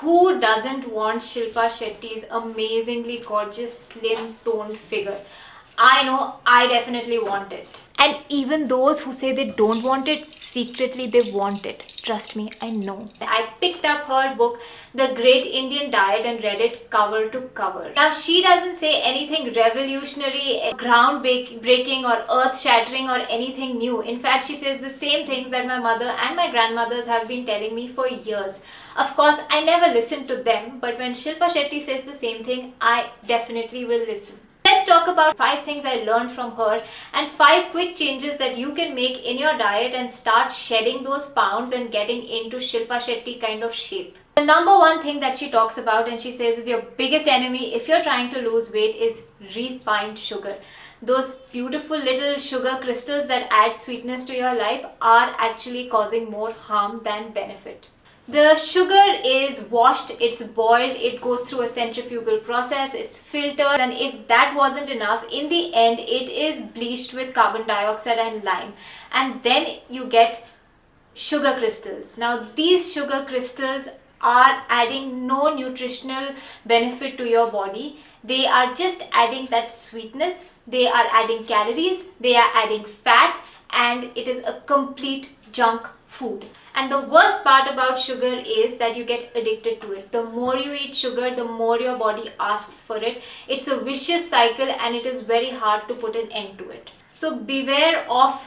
Who doesn't want Shilpa Shetty's amazingly gorgeous, slim, toned figure? I know, I definitely want it. And even those who say they don't want it, secretly they want it. Trust me, I know. I picked up her book, The Great Indian Diet, and read it cover to cover. Now, she doesn't say anything revolutionary, groundbreaking or earth-shattering or anything new. In fact, she says the same things that my mother and my grandmothers have been telling me for years. Of course, I never listened to them, but when Shilpa Shetty says the same thing, I definitely will listen. Let's talk about 5 things I learned from her and 5 quick changes that you can make in your diet and start shedding those pounds and getting into Shilpa Shetty kind of shape. The number one thing that she talks about and she says is your biggest enemy if you're trying to lose weight is refined sugar. Those beautiful little sugar crystals that add sweetness to your life are actually causing more harm than benefit. The sugar is washed, it's boiled, it goes through a centrifugal process, it's filtered, and if that wasn't enough, in the end it is bleached with carbon dioxide and lime, and then you get sugar crystals. Now these sugar crystals are adding no nutritional benefit to your body. They are just adding that sweetness, they are adding calories, they are adding fat, and it is a complete junk food. And the worst part about sugar is that you get addicted to it. The more you eat sugar, the more your body asks for it. It's a vicious cycle and it is very hard to put an end to it. So beware of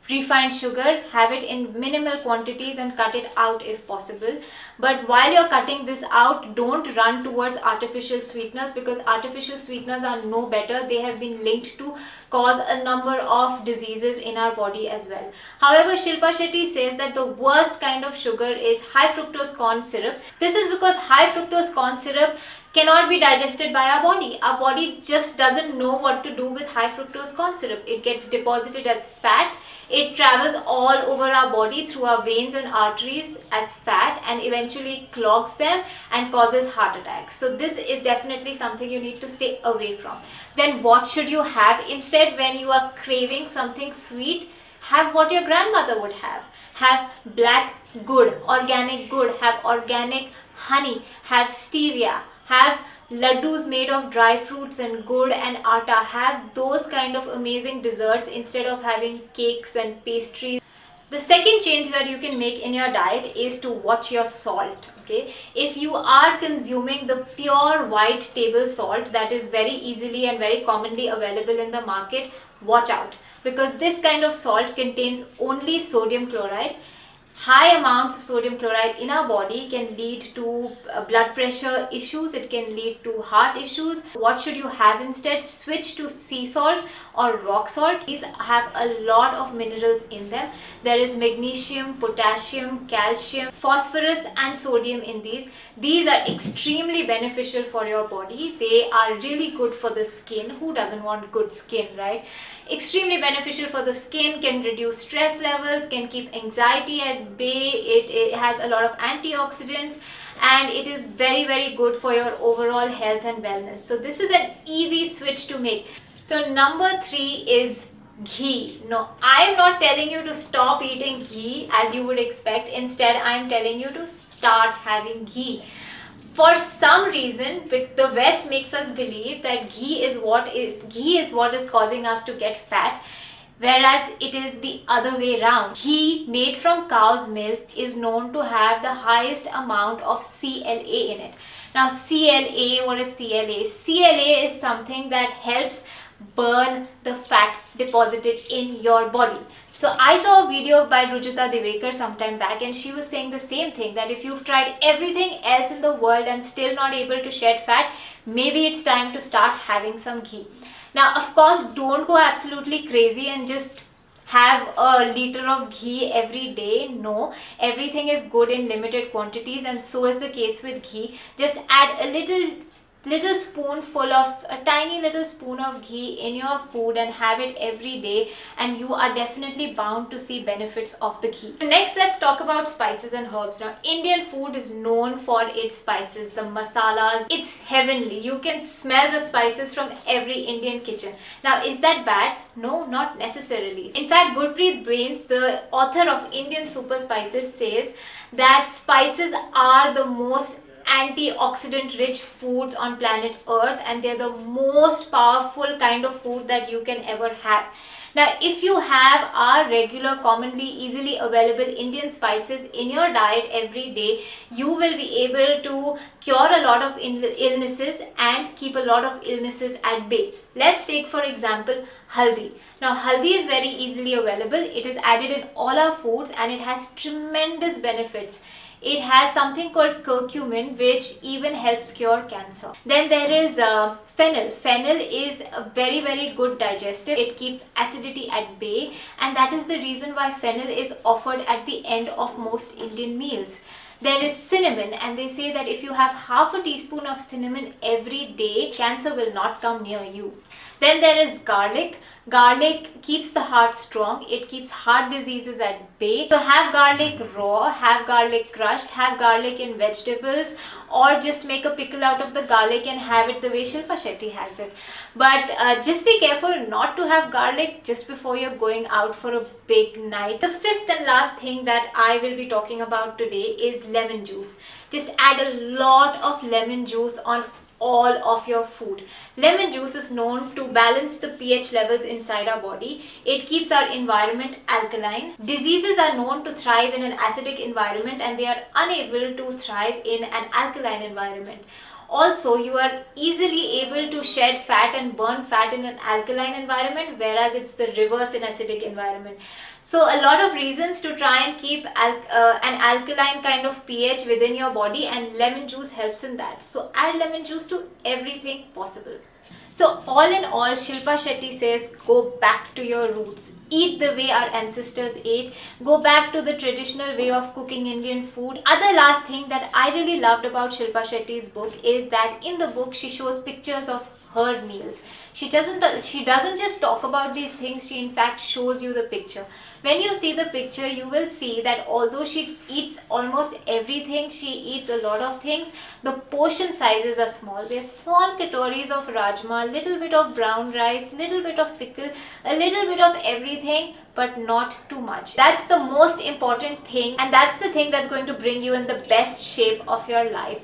refined sugar, have it in minimal quantities and cut it out if possible. But while you're cutting this out, don't run towards artificial sweeteners because artificial sweeteners are no better. They have been linked to cause a number of diseases in our body as well. However, Shilpa Shetty says that the worst kind of sugar is high fructose corn syrup. This is because high fructose corn syrup cannot be digested by our body. Our body just doesn't know what to do with high fructose corn syrup. It gets deposited as fat. It travels all over our body through our veins and arteries as fat and eventually clogs them and causes heart attacks. So this is definitely something you need to stay away from. Then what should you have instead when you are craving something sweet? Have what your grandmother would have. Have black gur, organic gur, have organic honey, have stevia, have laddus made of dry fruits and gur and atta. Have those kind of amazing desserts instead of having cakes and pastries. The second change that you can make in your diet is to watch your salt. Okay, if you are consuming the pure white table salt that is very easily and very commonly available in the market, watch out, because this kind of salt contains only sodium chloride. High amounts of sodium chloride in our body can lead to blood pressure issues, it can lead to heart issues. What should you have instead? Switch to sea salt or rock salt. These have a lot of minerals in them. There is magnesium, potassium, calcium, phosphorus and sodium in these. These are extremely beneficial for your body. They are really good for the skin. Who doesn't want good skin, right? Extremely beneficial for the skin, can reduce stress levels, can keep anxiety at bay. It has a lot of antioxidants and it is very good for your overall health and wellness. So this is an easy switch to make. So number 3 is ghee. No, I am not telling you to stop eating ghee as you would expect. Instead, I am telling you to start having ghee. For some reason, the West makes us believe that ghee is what is causing us to get fat, whereas it is the other way around. Ghee made from cow's milk is known to have the highest amount of CLA in it. Now CLA, what is CLA? CLA is something that helps burn the fat deposited in your body. So I saw a video by Rujuta Divekar sometime back and she was saying the same thing, that if you've tried everything else in the world and still not able to shed fat, maybe it's time to start having some ghee. Now of course, don't go absolutely crazy and just have a liter of ghee every day. No, everything is good in limited quantities and so is the case with ghee. Just add a tiny little spoon of ghee in your food and have it every day and you are definitely bound to see benefits of the ghee. Next, let's talk about spices and herbs. Now Indian food is known for its spices, the masalas. It's heavenly. You can smell the spices from every Indian kitchen. Now is that bad? No, not necessarily. In fact, Gurpreet Bains, the author of Indian Super Spices, says that spices are the most antioxidant rich foods on planet Earth, and they're the most powerful kind of food that you can ever have. Now, if you have our regular, commonly, easily available Indian spices in your diet every day, you will be able to cure a lot of illnesses and keep a lot of illnesses at bay. Let's take, for example, haldi. Now, haldi is very easily available. It is added in all our foods and it has tremendous benefits. It has something called curcumin, which even helps cure cancer. Then there is fennel. Fennel is a very, very good digestive. It keeps acidity at bay, and that is the reason why fennel is offered at the end of most Indian meals. There is cinnamon, and they say that if you have half a teaspoon of cinnamon every day, cancer will not come near you. Then there is garlic. Garlic keeps the heart strong. It keeps heart diseases at bay. So have garlic raw, have garlic crushed, have garlic in vegetables, or just make a pickle out of the garlic and have it the way Shilpa Shetty has it. But just be careful not to have garlic just before you're going out for a big night. The fifth and last thing that I will be talking about today is lemon juice. Just add a lot of lemon juice on all of your food. Lemon juice is known to balance the pH levels inside our body. It keeps our environment alkaline. Diseases are known to thrive in an acidic environment and they are unable to thrive in an alkaline environment. Also, you are easily able to shed fat and burn fat in an alkaline environment, whereas it's the reverse in acidic environment. So a lot of reasons to try and keep an alkaline kind of pH within your body, and lemon juice helps in that. So add lemon juice to everything possible. So all in all, Shilpa Shetty says, go back to your roots. Eat the way our ancestors ate. Go back to the traditional way of cooking Indian food. Other last thing that I really loved about Shilpa Shetty's book is that in the book she shows pictures of her meals. She doesn't just talk about these things, she in fact shows you the picture. When you see the picture, you will see that although she eats almost everything, she eats a lot of things, the portion sizes are small. They're small katoris of rajma, little bit of brown rice, little bit of pickle, a little bit of everything, but not too much. That's the most important thing, and that's the thing that's going to bring you in the best shape of your life.